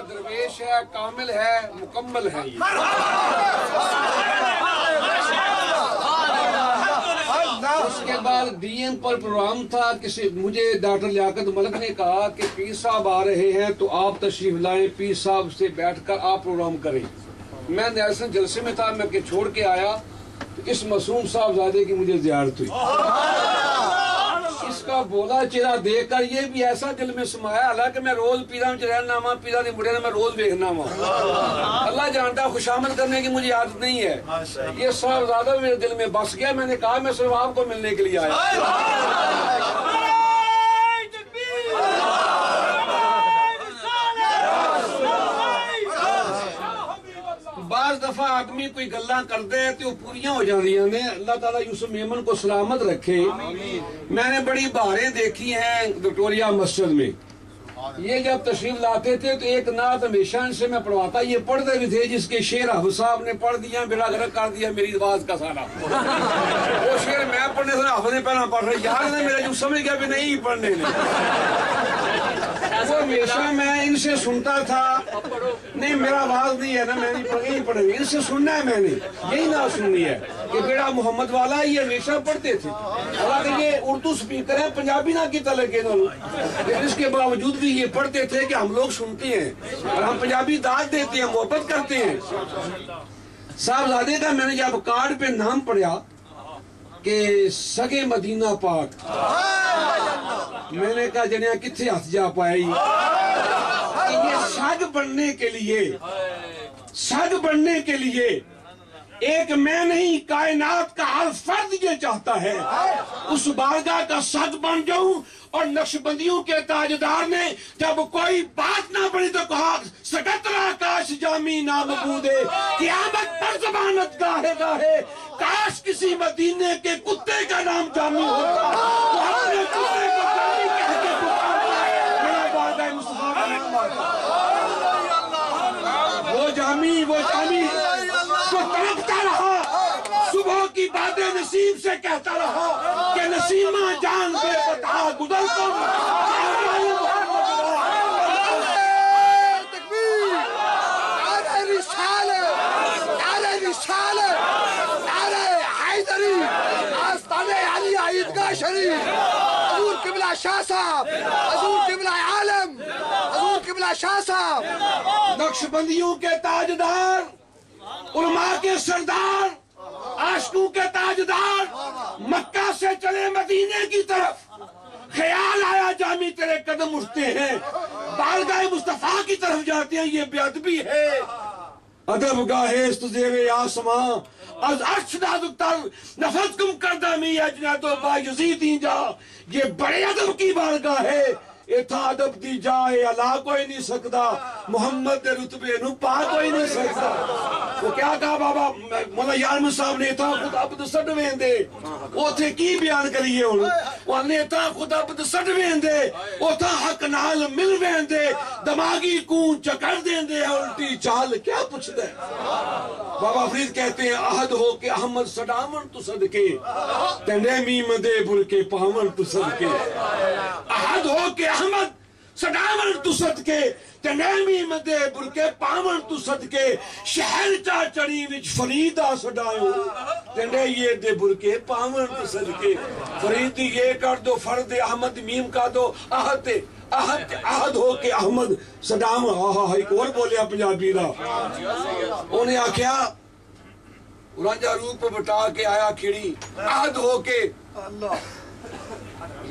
درویش ہے، کامل ہے، مکمل ہے یہ۔ اس کے بعد ڈی ایم پر پروگرام تھا، مجھے ڈاکٹر لیاقت ملک نے کہا کہ پیر صاحب آ رہے ہیں تو آپ تشریف لائیں، پیر صاحب سے بیٹھ کر آپ پروگرام کریں۔ میں نیلسن جلسے میں تھا، میں چھوڑ کے آیا تو اس معصوم صاحبزادے کی مجھے زیارت ہوئی۔ اس کا بولا چہرہ دیکھ کر یہ بھی ایسا دل میں سمایا، حالانکہ میں روز پیرا میں رہنا وا، پیرا نے مڑے میں روز دیکھنا وا، اللہ جانتا خوشامد کرنے کی مجھے عادت نہیں ہے۔ یہ صاحبزادہ میرے دل میں بس گیا، میں نے کہا میں صرف آپ کو ملنے کے لیے آیا۔ بعض دفعہ آدمی کوئی گلاں کر دے تو وہ پوریاں ہو جاندیاں نے۔ اللہ تعالیٰ یوسف میمن کو سلامت رکھے۔ میں نے بڑی بہاریں دیکھی ہیں وکٹوریہ مسجد میں، یہ جب تشریف لاتے تھے تو ایک نعت ہمیشہ ان سے میں پڑھواتا، یہ پڑھتے بھی تھے جس کے شعر حافظ صاحب نے پڑھ دیا، بیڑا غرق کر دیا میری آواز کا سارا۔ وہ شعر میں پڑھنے سے حافظ نے پہلا پڑھ رہا، یار نے میرا جو سمجھ گیا بھی نہیں پڑھنے نے۔ وہ ہمیشہ میں ان سے سنتا تھا، نہیں میرا آواز نہیں ہے نا، میں نہیں پڑھیں گے، ان سے سننا ہے میں نے، یہی نہ سننی ہے کہ بیڑا محمد والا یہ ہمیشہ پڑھتے تھے۔ حالانکہ یہ اردو سپیکر ہیں، پنجابی نہ کی تلک ہے، لیکن اس کے باوجود بھی یہ پڑھتے تھے کہ ہم لوگ سنتے ہیں اور ہم پنجابی داد دیتے ہیں، محبت کرتے ہیں۔ صاحبزادے کا میں نے جب کارڈ پہ نام پڑھا کہ سگے مدینہ پاک، میں نے کہا جنیا کتھے ہاتھ جا پائی کہ یہ سگ بننے کے لیے ایک میں نہیں کائنات کا ہر فرد یہ چاہتا ہے اس بارگاہ کا سگ بن جاؤں۔ اور نقشبندیوں کے تاجدار نے جب کوئی بات نہ بڑی تو کہا سکترا کاش جامی نامبودے، قیامت پر زبانت گاہے گاہے، کاش کسی مدینے کے کتے کا نام جامی ہوتا تو اپنے کتے کو جامی کہہ کے پکارتا میرا بارگاہ مصطفیٰ کا نام آتا۔ وہ جامی تو تڑپتا رہا، صبح کی باتیں نصیب سے کہتا رہا کہ نسیمہ جان بے پتہ گزر تو حضور قبلہ شاہ صاحب، حضور قبلہ عالم، حضور قبلہ شاہ صاحب، نقشبندیوں کے تاجدار، علماء کے سردار، عاشقوں کے تاجدار مکہ سے چلے مدینے کی طرف، خیال آیا جامی تیرے قدم اٹھتے ہیں، بارگاہ مصطفیٰ کی طرف جاتے ہیں، یہ بے ادبی ہے۔ ادب گاہے است زیر آسمان از عرش نازکتر نفس کم کردہ می اجنت و با یزید اینجا، یہ بڑے ادب کی بارگاہ ہے، اتھا ادب دی جائے اللہ کوئی نہیں سکتا، محمد دے رتبے نو پا کوئی نہیں سکتا۔ وہ کیا کہا بابا مولا یارم صاحب نے اتھا خود عبد سڑویں دے، وہ تھے کی بیان کریے انہوں، وہ نے اتھا خود عبد سڑویں دے، اتھا حق نال ملویں دے، دماغی کون چکر دیں دے، الٹی چال کیا پوچھ دے۔ بابا فرید کہتے ہیں عہد ہو کہ احمد سڈامن تو صدقے، تنڈے میم دے بل کے پامن تو صدقے، عہد ہو کہ احمد سڈامن تو صدقے، تنڈے میم دے بل کے پامن تو صدقے، شہر چا چڑی وچ فریدہ سڈائیو، تنڈے یہ دے بل کے پامن تو صدقے۔ فرید یہ کر دو فرد احمد میم کا دو عہد ہو کہ احمد صدام، ایک اور بولیا پنجابی را، انہیں آکھیا رانجا روپ بٹا کے آیا کھڑی، عہد ہو کے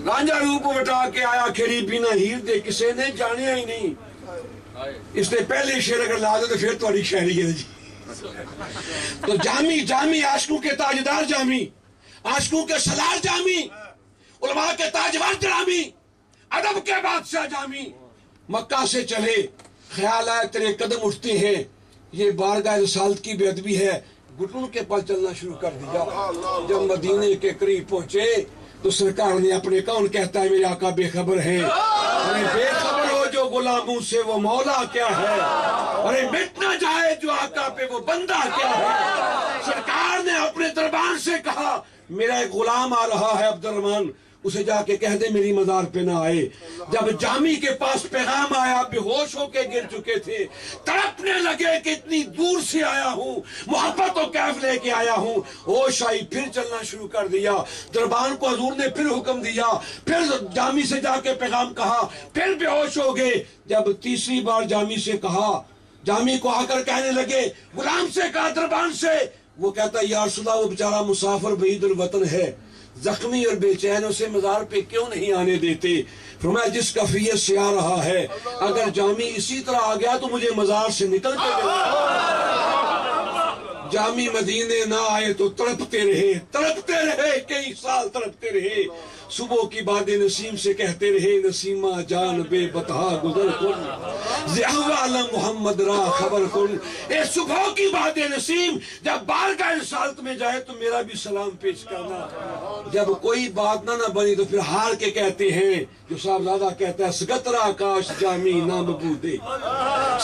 رانجا روپ بٹا کے آیا کھڑی، بینا ہیر دے کسے نے جانیا ہی نہیں۔ اس نے پہلے شعر اگر لا دے تو پھر تمہاری شاعری ہے جی۔ تو جامی عاشقوں کے تاجدار جامی، عاشقوں کے سالار جامی، علماء کے تاجور جامی، ادب کے بادشاہ جامی، مکہ سے چلے، خیال آئے تیرے قدم اٹھتے ہیں، یہ بارگاہ رسالت کی بے ادبی ہے، گھٹنوں کے پاس چلنا شروع کر دیا۔ جب مدینے کے قریب پہنچے تو سرکار نے اپنے کون کہتا ہے میرے آقا بے خبر ہیں، ارے بے خبر ہو جو غلاموں سے وہ مولا کیا ہے، ارے مٹ نہ جائے جو آقا پہ وہ بندہ کیا ہے۔ سرکار نے اپنے دربار سے کہا میرا ایک غلام آ رہا ہے عبد الرحمن، اسے جا کے کہہ دے میری مزار پہ نہ آئے۔ جب جامی کے پاس پیغام آیا، بے ہوش ہو کے گر چکے تھے، تڑپنے لگے کہ اتنی دور سے آیا ہوں، محبت و کیف لے کے آیا ہوں، ہوش آئی، پھر چلنا شروع کر دیا۔ دربان کو حضور نے پھر حکم دیا، پھر جامی سے جا کے پیغام کہا، پھر بے ہوش ہو گئے۔ جب تیسری بار جامی سے کہا، جامی کو آ کر کہنے لگے، غلام سے کہا دربان سے، وہ کہتا یا رسول اللہ وہ بیچارہ مسافر بعید الوطن ہے، زخمی اور بے چین، اسے مزار پہ کیوں نہیں آنے دیتے؟ فرمایا جس کفیت سے آ رہا ہے، اگر جامی اسی طرح آ گیا تو مجھے مزار سے نکل کے جامی مدینے نہ آئے تو تڑپتے رہے کئی سال تڑپتے رہے۔ صبح کی باد نسیم سے کہتے رہے، نسیمہ جان بے بتہا گزر کن، زحوال محمد را خبر کن۔ اے صبح کی باد نسیم، جب بارگاہ رسالت میں جائے تو میرا بھی سلام پیش کرنا۔ جب کوئی بات نہ بنی تو پھر ہار کے کہتے ہیں، جو صاحبزادہ کہتا ہے سکترا کاش جامی نام بودے،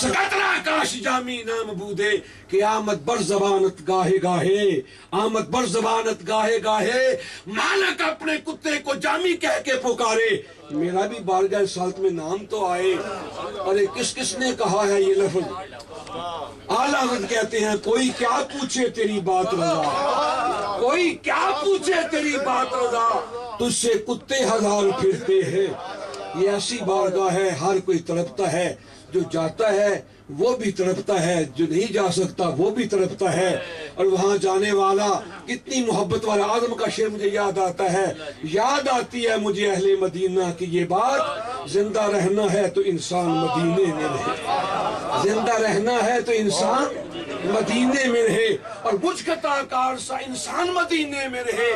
سکترا کاش جامی نام بودے، کہ آمد بر زبانت گاہے گاہے، آمد بر زبانت گاہے گاہے، مالک اپنے کتے کو جامی کہہ کے پکارے، میرا بھی بارگاہ رسالت میں نام تو آئے۔ ارے کس نے کہا ہے یہ لفظ؟ اعلیٰ حضرت کہتے ہیں کوئی کیا پوچھے تیری بات رضا، کوئی کیا پوچھے تیری بات رضا، تجھ سے کتے ہزار پھرتے ہیں۔ یہ ایسی بارگاہ ہے، ہر کوئی تڑپتا ہے، جو جاتا ہے وہ بھی تڑپتا ہے، جو نہیں جا سکتا وہ بھی تڑپتا ہے۔ اور وہاں جانے والا کتنی محبت والا، آدم کا شعر مجھے یاد آتا ہے، یاد آتی ہے مجھے اہل مدینہ کی یہ بات، زندہ رہنا ہے تو انسان مدینے میں رہے، زندہ رہنا ہے تو انسان مدینے میں رہے، اور بجھ کا تاکار سا انسان مدینے میں رہے،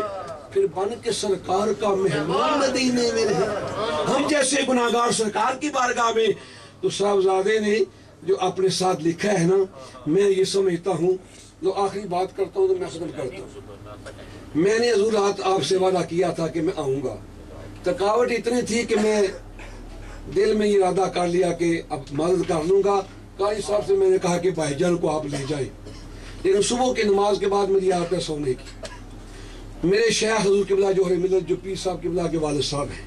پھر بن کے سرکار کا مہمان مدینے میں رہے۔ ہم جیسے گناہگار سرکار کی بارگاہ میں، تو صاحبزادے نے جو اپنے ساتھ لکھا ہے نا، میں یہ سمجھتا ہوں، جو آخری بات کرتا ہوں تو میں ختم کرتا ہوں۔ میں نے حضور رات آپ سے وعدہ کیا تھا کہ میں آؤں گا، تھکاوٹ اتنی تھی کہ میں دل میں یہ ارادہ کر لیا کہ اب مدد کر لوں گا۔ قاری صاحب سے میں نے کہا کہ بھائی جان کو آپ لے جائیں، لیکن صبح کی نماز کے بعد میری عادت ہے سونے کی۔ میرے شیخ حضور قبلہ جوہر ملت جو پیر صاحب قبلہ کے والد صاحب ہیں،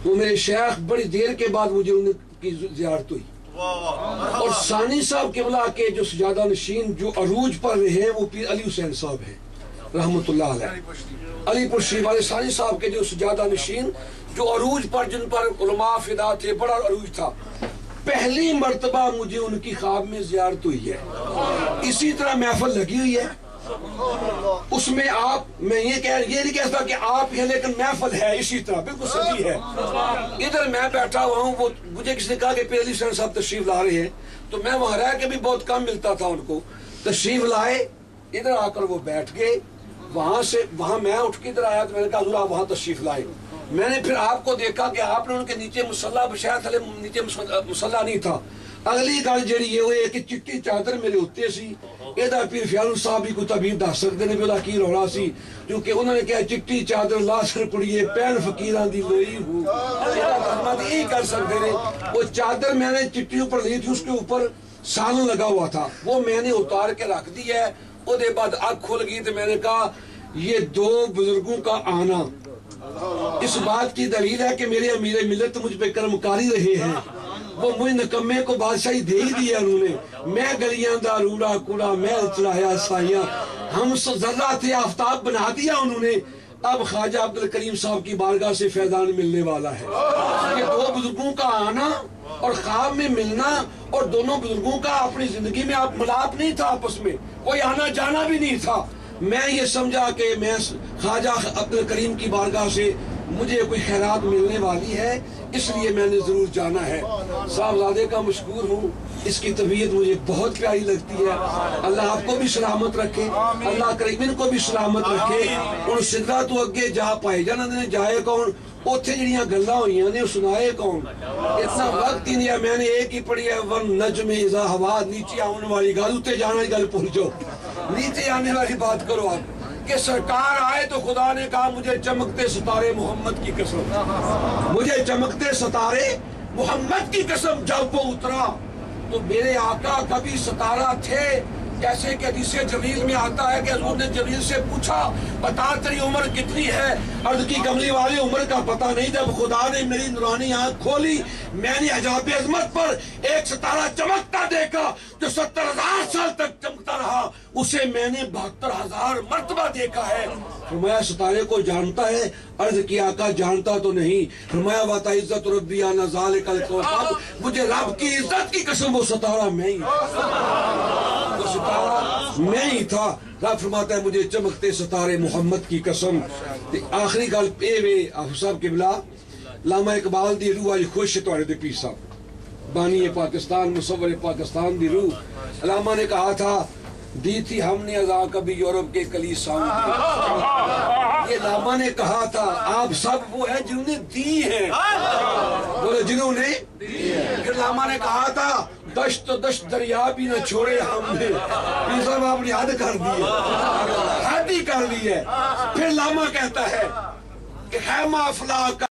وہ میرے شیخ بڑی دیر کے بعد مجھے ان کی زیارت ہوئی، اور ثانی صاحب قبلہ کے جو سجادہ نشین جو عروج پر رہے ہیں وہ پیر علی حسین صاحب ہیں رحمت اللہ علیہ، علی پرشی والے ثانی صاحب کے جو سجادہ نشین جو عروج پر، جن پر علماء فدا تھے، بڑا عروج تھا، پہلی مرتبہ مجھے ان کی خواب میں زیارت ہوئی ہے۔ اسی طرح محفل لگی ہوئی ہے، اس میں آپ، میں یہ نہیں کہتا کہ آپ ہیں، لیکن محفل ہے اسی طرح بالکل سجی ہے۔ ادھر میں بیٹھا ہوا ہوں، وہ مجھے کسی نے کہا کہ پیر علی حسین صاحب تشریف لا رہے ہیں، تو میں وہاں رہ کے بھی بہت کم ملتا تھا ان کو، تشریف لائے، ادھر آ کر وہ بیٹھ گئے، وہاں میں اٹھ کے ادھر آیا تو میں نے کہا حضور آپ وہاں تشریف لائے۔ میں نے پھر آپ کو دیکھا کہ آپ نے ان کے نیچے مصلی بچھایا، تھلے نیچے مصلی نہیں تھا۔ اگلی گل جڑی یہ ہوئی ہے کہ چٹی چادر میرے اتنے سی، ادھر پیر فیاض صاحب بھی کو تعبیر دس سکتے ہیں بھی وہ کی رولا سی، کیونکہ انہوں نے کہا چٹی چادر لا سر کڑیے پین فقیران دی لوئی ہو، یہی کر سکتے ہیں۔ وہ چادر میں نے چٹی اوپر لی تھی، اس کے اوپر سالن لگا ہوا تھا، وہ میں نے اتار کے رکھ دی ہے۔ وہ دے بعد آنکھ کھل گئی تو میں نے کہا یہ دو بزرگوں کا آنا اس بات کی دلیل ہے کہ میرے امیر ملت مجھ پہ کرمکاری رہے ہیں، وہ مجھ نکمے کو بادشاہی دے ہی دیا انہوں نے، میں گلیاں دا روڑا کوڑا محل چڑھایا سائیاں، ہم ذرات آفتاب بنا دیا انہوں نے۔ اب خواجہ عبدالکریم صاحب کی بارگاہ سے فیضان ملنے والا ہے۔ یہ دو بزرگوں کا آنا اور خواب میں ملنا، اور دونوں بزرگوں کا اپنی زندگی میں آپ ملاپ نہیں تھا، آپس میں کوئی آنا جانا بھی نہیں تھا۔ میں یہ سمجھا کہ میں خواجہ عبدالکریم کی بارگاہ سے مجھے کوئی خیرات ملنے والی ہے، اس لیے میں نے ضرور جانا ہے۔ صاحبزادے کا مشکور ہوں، اس کی طبیعت مجھے بہت پیاری لگتی ہے۔ اللہ آپ کو بھی سلامت رکھے، اللہ کریم ان کو بھی سلامت رکھے۔ ان سدرا تو اگے جا پائے جانا نے جائے کون، اوتھے جڑیاں گلاں ہوئیاں نے سنائے کون، اتنا وقت ہی نہیں ہے۔ میں نے ایک ہی پڑھی ہے ون نجم اذا ہوا، نیچے آنے والی گل، اتنے جانے والی گل بھول جاؤ، نیچے آنے والی بات کرو آپ، کہ سرکار آئے تو خدا نے کہا مجھے چمکتے ستارے محمد کی قسم، مجھے چمکتے ستارے محمد کی قسم، جب وہ اترا تو میرے آقا کبھی ستارہ تھے جیسے کہ حدیث جبریل میں آتا ہے کہ حضور نے جبریل سے پوچھا بتا تیری عمر کتنی ہے؟ عرض کی کملی والے عمر کا پتہ نہیں، جب خدا نے میری نورانی آنکھ کھولی میں نے حجاب عظمت پر ایک ستارہ چمکتا دیکھا جو 70,000 سال تک چمکتا رہا، اسے میں نے 72,000 مرتبہ دیکھا ہے۔ فرمایا ستارے کو جانتا ہے؟ عرض کی آقا جانتا تو نہیں۔ فرمایا وَتَ عزت ربی انا ذالک الکوكب، مجھے رب کی عزت کی قسم وہ ستارہ میں ہی وہ ستارہ میں ہی تھا۔ رب فرماتا ہے مجھے چمکتے ستارے محمد کی قسم۔ آخری گل اے وے آپ صاحب قبلہ علامہ اقبال دی روح آج خوش ہے تھوڑے دے پیر صاحب، بانی پاکستان، مصور پاکستان دی روح۔ علامہ نے کہا تھا دی تھی ہم نے ازاں کبھی یورپ کے کلیساؤں کی، یہ علامہ نے کہا تھا۔ آپ سب وہ ہیں جنہوں نے دی ہے، بولے جنہوں نے۔ پھر علامہ نے کہا تھا دشت دشت دریا بھی نہ چھوڑے ہم نے، یہ سب آپ نے حد کر دی ہے، حد ہی کر دی ہے۔ پھر علامہ کہتا ہے کہ خیمہ افلاک